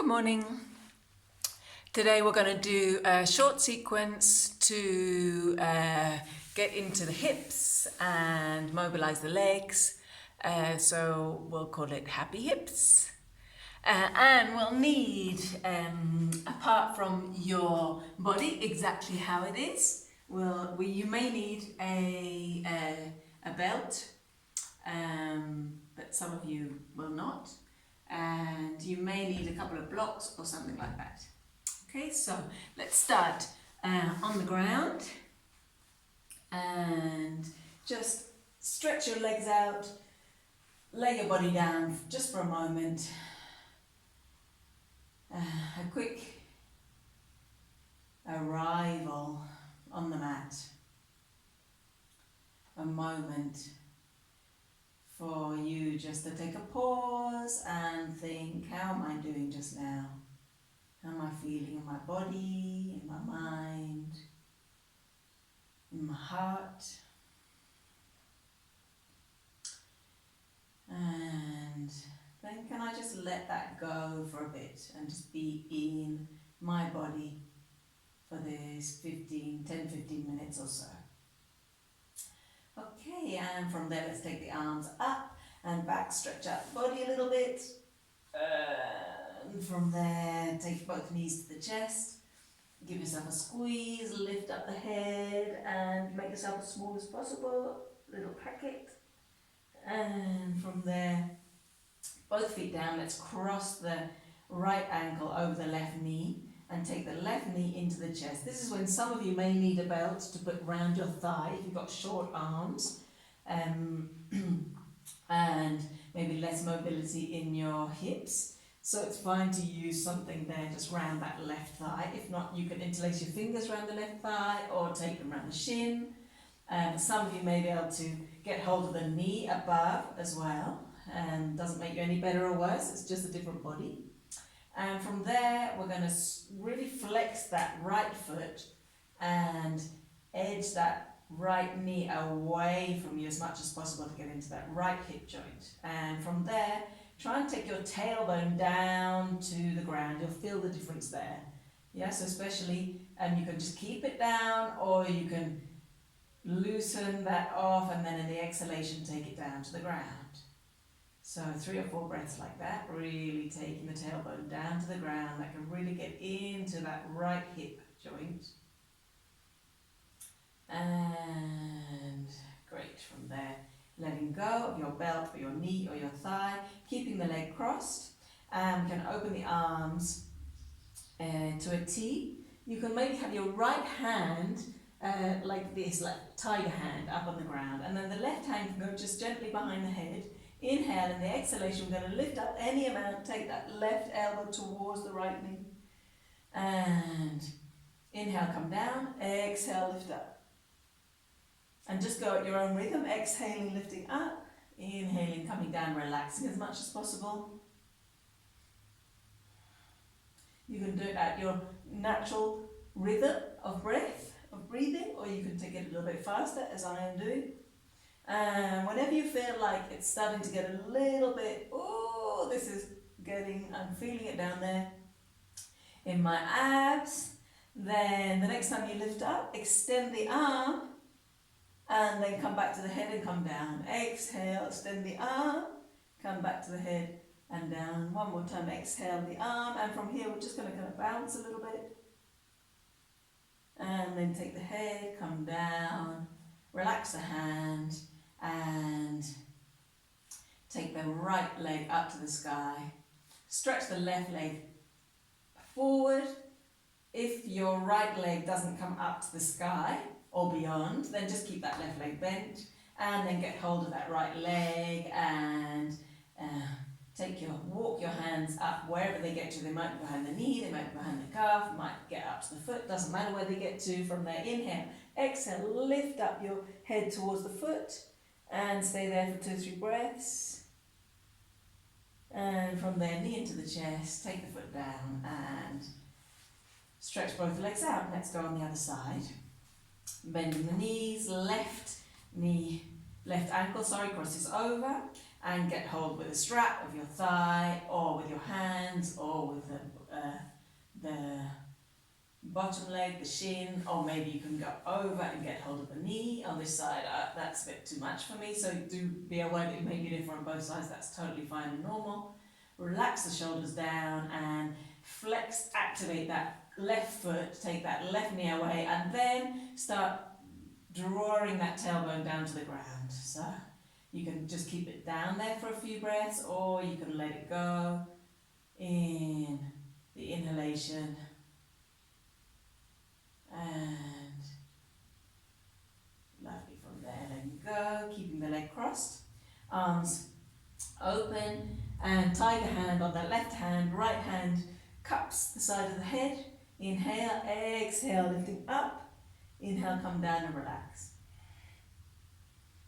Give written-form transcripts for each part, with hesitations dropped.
Good morning. Today we're going to do a short sequence to get into the hips and mobilize the legs. So we'll call it Happy Hips. And we'll need, apart from your body, exactly how it is, you may need a belt, but some of you will not. And you may need a couple of blocks or something like that. Okay, so let's start on the ground and just stretch your legs out, lay your body down just for a moment. A quick arrival on the mat, a moment for you just to take a pause and think, how am I doing just now? How am I feeling in my body, in my mind, in my heart? And then can I just let that go for a bit and just be in my body for this 10-15 minutes or so. Okay, and from there let's take the arms up and back, stretch out the body a little bit. And from there, take both knees to the chest. Give yourself a squeeze, lift up the head and make yourself as small as possible, little packet. And from there, both feet down, let's cross the right ankle over the left knee and take the left knee into the chest. This is when some of you may need a belt to put around your thigh if you've got short arms and maybe less mobility in your hips. So it's fine to use something there just round that left thigh. If not, you can interlace your fingers around the left thigh or take them around the shin. Some of you may be able to get hold of the knee above as well. And doesn't make you any better or worse, it's just a different body. And from there, we're going to really flex that right foot and edge that right knee away from you as much as possible to get into that right hip joint. And from there, try and take your tailbone down to the ground. You'll feel the difference there. Yes, especially, and you can just keep it down or you can loosen that off and then in the exhalation, take it down to the ground. So 3 or 4 breaths like that, really taking the tailbone down to the ground. That can really get into that right hip joint. And great, from there, letting go of your belt or your knee or your thigh, keeping the leg crossed. And you can open the arms to a T. You can maybe have your right hand like this, like tiger hand up on the ground. And then the left hand can go just gently behind the head. Inhale, and the exhalation, we're going to lift up any amount, take that left elbow towards the right knee. And inhale, come down, exhale, lift up. And just go at your own rhythm, exhaling, lifting up, inhaling, coming down, relaxing as much as possible. You can do it at your natural rhythm of breath, of breathing, or you can take it a little bit faster, as I am doing. And whenever you feel like it's starting to get a little bit, oh, I'm feeling it down there in my abs, then the next time you lift up, extend the arm and then come back to the head and come down. Exhale, extend the arm, come back to the head and down. One more time, exhale the arm, and from here we're just going to kind of bounce a little bit. And then take the head, come down, relax the hand, and take the right leg up to the sky. Stretch the left leg forward. If your right leg doesn't come up to the sky or beyond, then just keep that left leg bent and then get hold of that right leg and walk your hands up wherever they get to. They might be behind the knee, they might be behind the calf, might get up to the foot, doesn't matter where they get to. From there, inhale, exhale, lift up your head towards the foot and stay there for 2-3 breaths. And from there, knee into the chest, take the foot down and stretch both legs out. Let's go on the other side. Bending the knees, left ankle crosses over and get hold with a strap of your thigh or with your hand hands or with the bottom leg, the shin, or maybe you can go over and get hold of the knee on this side. That's a bit too much for me, so do be aware that it may be different on both sides. That's totally fine and normal. Relax the shoulders down and flex, activate that left foot, take that left knee away, and then start drawing that tailbone down to the ground. So you can just keep it down there for a few breaths, or you can let it go in the inhalation and lovely. From there, letting go, keeping the leg crossed, arms open, and tiger hand on the left hand, right hand cups the side of the head. Inhale, exhale, lifting up. Inhale, come down and relax.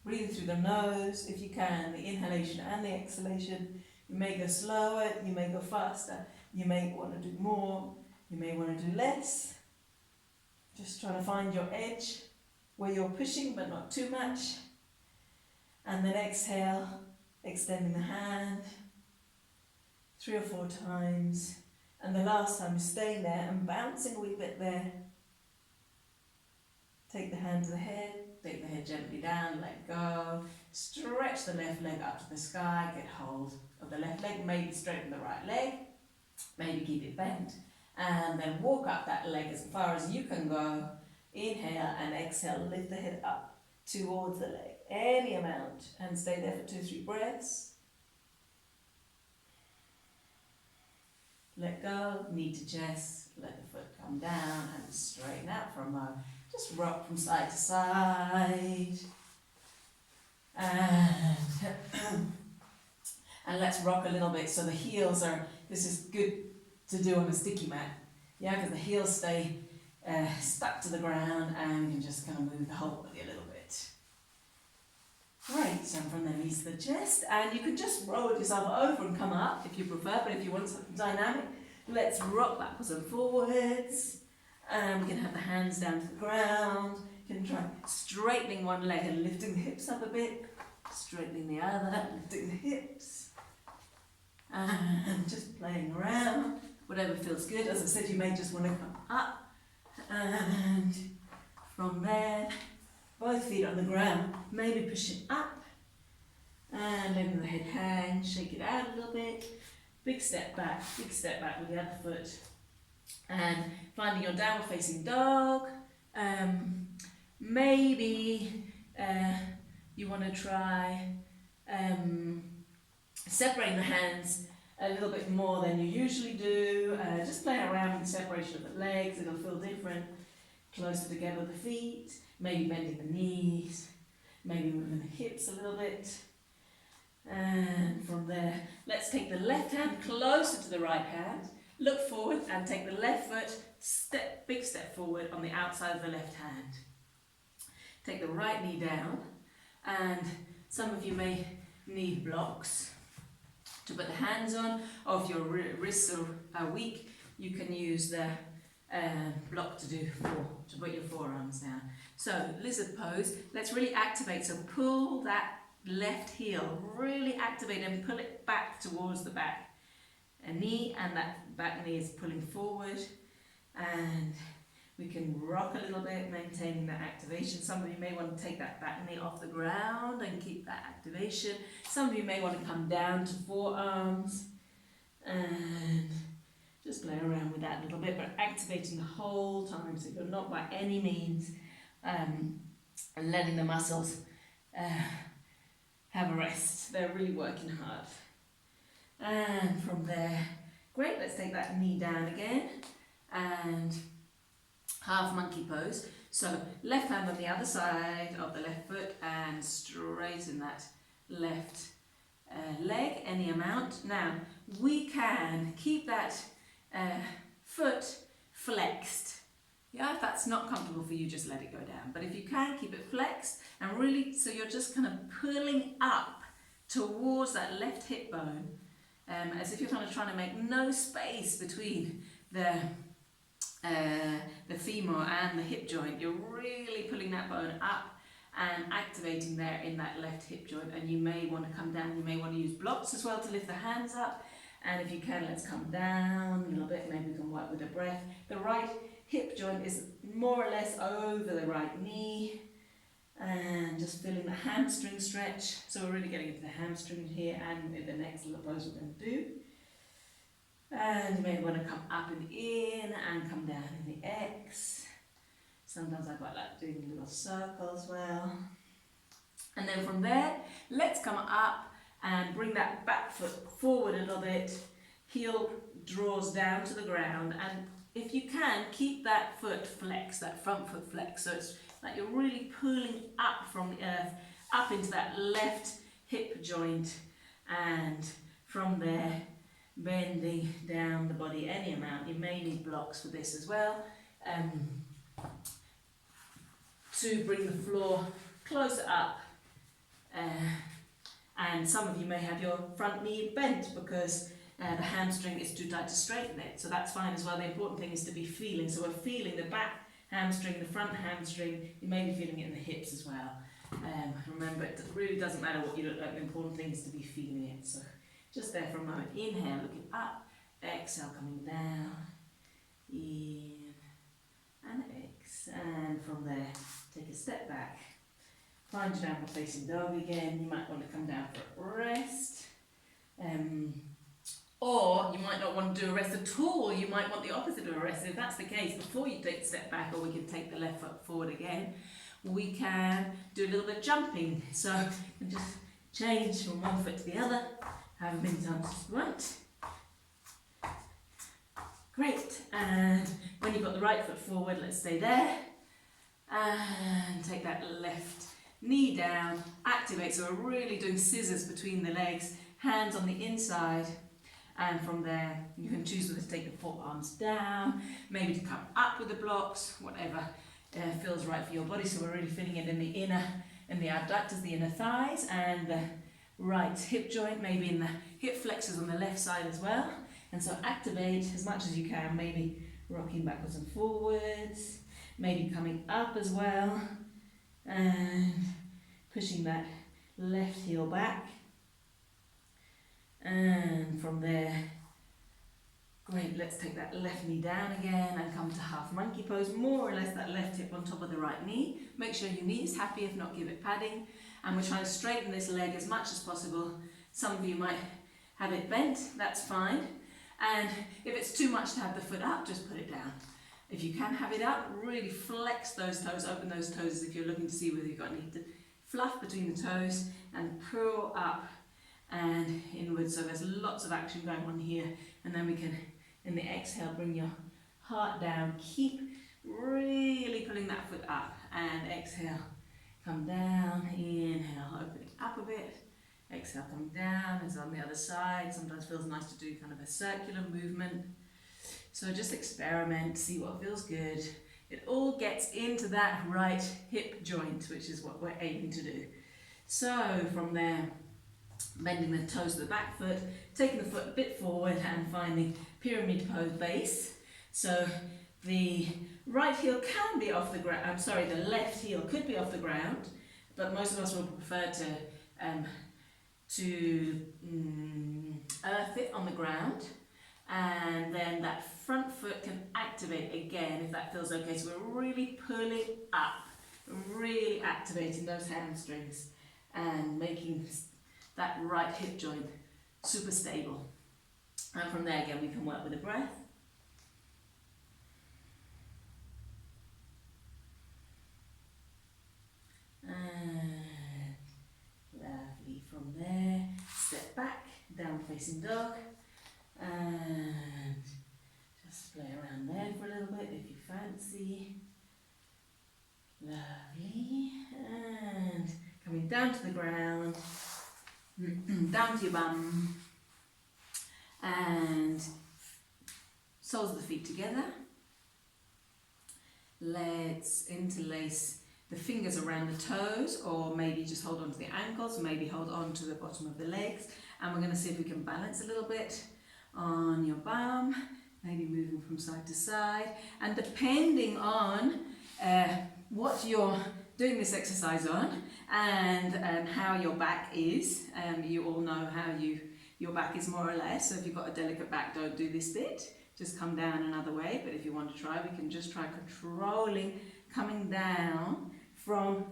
Breathing through the nose if you can, the inhalation and the exhalation. You may go slower, you may go faster, you may want to do more, you may want to do less. Just trying to find your edge where you're pushing but not too much. And then exhale, extending the hand 3 or 4 times. And the last time, staying there and bouncing a wee bit there. Take the hand to the head, take the head gently down, let go. Stretch the left leg up to the sky, get hold of the left leg, maybe straighten the right leg, maybe keep it bent. And then walk up that leg as far as you can go. Inhale and exhale, lift the head up towards the leg, any amount, and stay there for 2 or 3 breaths. Let go, knee to chest, let the foot come down and straighten out for a moment. Just rock from side to side. And let's rock a little bit so the heels are, this is good to do on a sticky mat. Yeah, because the heels stay stuck to the ground and you can just kind of move the whole body a little bit. Great, so from the knees to the chest, and you can just roll yourself over and come up if you prefer, but if you want something dynamic, let's rock backwards and forwards. And we can have the hands down to the ground. You can try straightening one leg and lifting the hips up a bit, straightening the other, lifting the hips, and just playing around, whatever feels good. As I said, you may just want to come up, and from there, both feet on the ground, maybe pushing up, and letting the head hang, shake it out a little bit, big step back with the other foot, and finding your downward facing dog. Maybe you want to try separating the hands a little bit more than you usually do, just playing around with the separation of the legs. It'll feel different, closer together with the feet, maybe bending the knees, maybe moving the hips a little bit. And from there, let's take the left hand closer to the right hand, look forward and take the left foot, big step forward on the outside of the left hand. Take the right knee down, and some of you may need blocks to put the hands on, or if your wrists are weak, you can use the block to put your forearms down. So lizard pose, let's really activate, so pull that left heel, really activate and pull it back towards the back. A knee, and that back knee is pulling forward, and we can rock a little bit, maintaining that activation. Some of you may want to take that back knee off the ground and keep that activation. Some of you may want to come down to forearms and just play around with that a little bit, but activating the whole time, so you're not by any means letting the muscles have a rest. They're really working hard. And from there, great, let's take that knee down again, and half monkey pose. So left hand on the other side of the left foot and straighten that left leg any amount. Now we can keep that foot flexed. Yeah, if that's not comfortable for you, just let it go down. But if you can, keep it flexed, and really, so you're just kind of pulling up towards that left hip bone, as if you're kind of trying to make no space between the femur and the hip joint. You're really pulling that bone up and activating there in that left hip joint. And you may want to come down, you may want to use blocks as well to lift the hands up. And if you can, let's come down a little bit. Maybe we can work with the breath. The right hip joint is more or less over the right knee. And just feeling the hamstring stretch. So we're really getting into the hamstring here and in the next little pose we're going to do. And you may want to come up and in and come down in the X. Sometimes I quite like doing a little circle as well. And then from there, let's come up and bring that back foot forward a little bit. Heel draws down to the ground, and if you can, keep that foot flexed, that front foot flexed. So it's like you're really pulling up from the earth, up into that left hip joint, and from there, bending down the body any amount. You may need blocks for this as well, to bring the floor closer up. And some of you may have your front knee bent because the hamstring is too tight to straighten it, so that's fine as well. The important thing is to be feeling, so we're feeling the back hamstring, the front hamstring. You may be feeling it in the hips as well. Remember, it really doesn't matter what you look like, the important thing is to be feeling it. So just there for a moment. Inhale, looking up, exhale, coming down, in and X, and from there take a step back. Find your downward facing dog again. You might want to come down for a rest. Or you might not want to do a rest at all. You might want the opposite of a rest. If that's the case, before you take a step back, or we can take the left foot forward again, we can do a little bit of jumping. So you can just change from one foot to the other, however many times you want. Great. And when you've got the right foot forward, let's stay there. And take that left knee down, activate, so we're really doing scissors between the legs, hands on the inside, and from there you can choose whether to take the forearms down, maybe to come up with the blocks, whatever feels right for your body. So we're really feeling it in the inner, in the abductors, the inner thighs, and the right hip joint, maybe in the hip flexors on the left side as well. And so activate as much as you can, maybe rocking backwards and forwards, maybe coming up as well, and pushing that left heel back, and from there, great, let's take that left knee down again and come to half monkey pose, more or less that left hip on top of the right knee. Make sure your knee is happy, if not give it padding, and we're trying to straighten this leg as much as possible. Some of you might have it bent, that's fine, and if it's too much to have the foot up, just put it down. If you can have it up, really flex those toes, open those toes if you're looking to see whether you've got any fluff between the toes, and pull up and inwards. So there's lots of action going on here. And then we can, in the exhale, bring your heart down. Keep really pulling that foot up, and exhale, come down, inhale, opening up a bit. Exhale, come down, as on the other side. Sometimes feels nice to do kind of a circular movement. So just experiment, see what feels good. It all gets into that right hip joint, which is what we're aiming to do. So from there, bending the toes to the back foot, taking the foot a bit forward and finding pyramid pose base. So the right heel can be off the ground, the left heel could be off the ground, but most of us would prefer to earth it on the ground. And then that front foot can activate again if that feels okay. So we're really pulling up, really activating those hamstrings and making that right hip joint super stable. And from there again we can work with the breath. And lovely. From there, step back, down facing dog. And just play around there for a little bit if you fancy. Lovely. And coming down to the ground, down to your bum, and soles of the feet together. Let's interlace the fingers around the toes, or maybe just hold on to the ankles, maybe hold on to the bottom of the legs, and we're going to see if we can balance a little bit on your bum, maybe moving from side to side, and depending on what you're doing this exercise on and how your back is, you all know how you your back is more or less. So if you've got a delicate back, don't do this bit. Just come down another way. But if you want to try, we can just try controlling, coming down from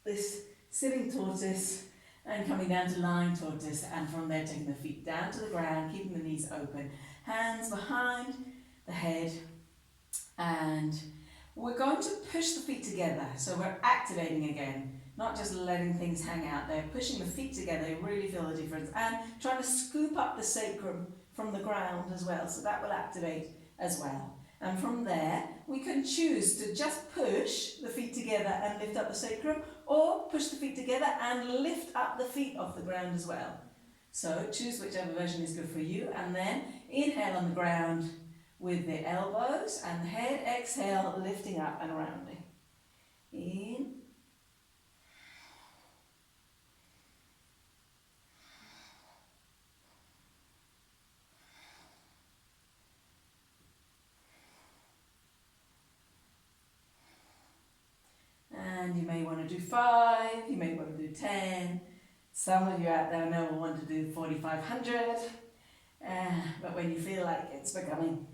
this sitting tortoise and coming down to lying tortoise, and from there taking the feet down to the ground, keeping the knees open, hands behind the head, and we're going to push the feet together. So we're activating again, not just letting things hang out there, pushing the feet together. You really feel the difference, and trying to scoop up the sacrum from the ground as well, so that will activate as well. And from there, we can choose to just push the feet together and lift up the sacrum, or push the feet together and lift up the feet off the ground as well. So choose whichever version is good for you, and then inhale on the ground with the elbows and the head, exhale, lifting up and rounding. In. And you may want to do 5, you may want to do 10. Some of you out there know will want to do 4,500. But when you feel like it's becoming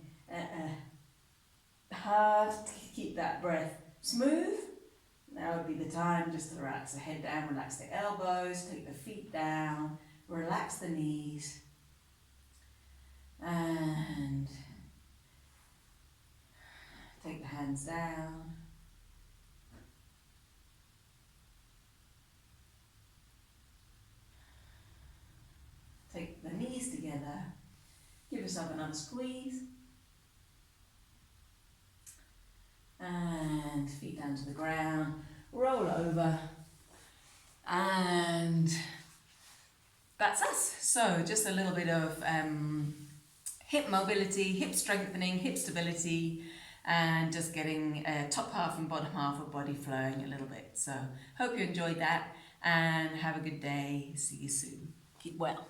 hard to keep that breath smooth, now would be the time just to relax the head down, relax the elbows, take the feet down, relax the knees, and take the hands down. Take the knees together, give yourself another squeeze, and feet down to the ground, roll over, and that's us. So just a little bit of hip mobility, hip strengthening, hip stability, and just getting top half and bottom half of body flowing a little bit. So hope you enjoyed that, and have a good day. See you soon. Keep well.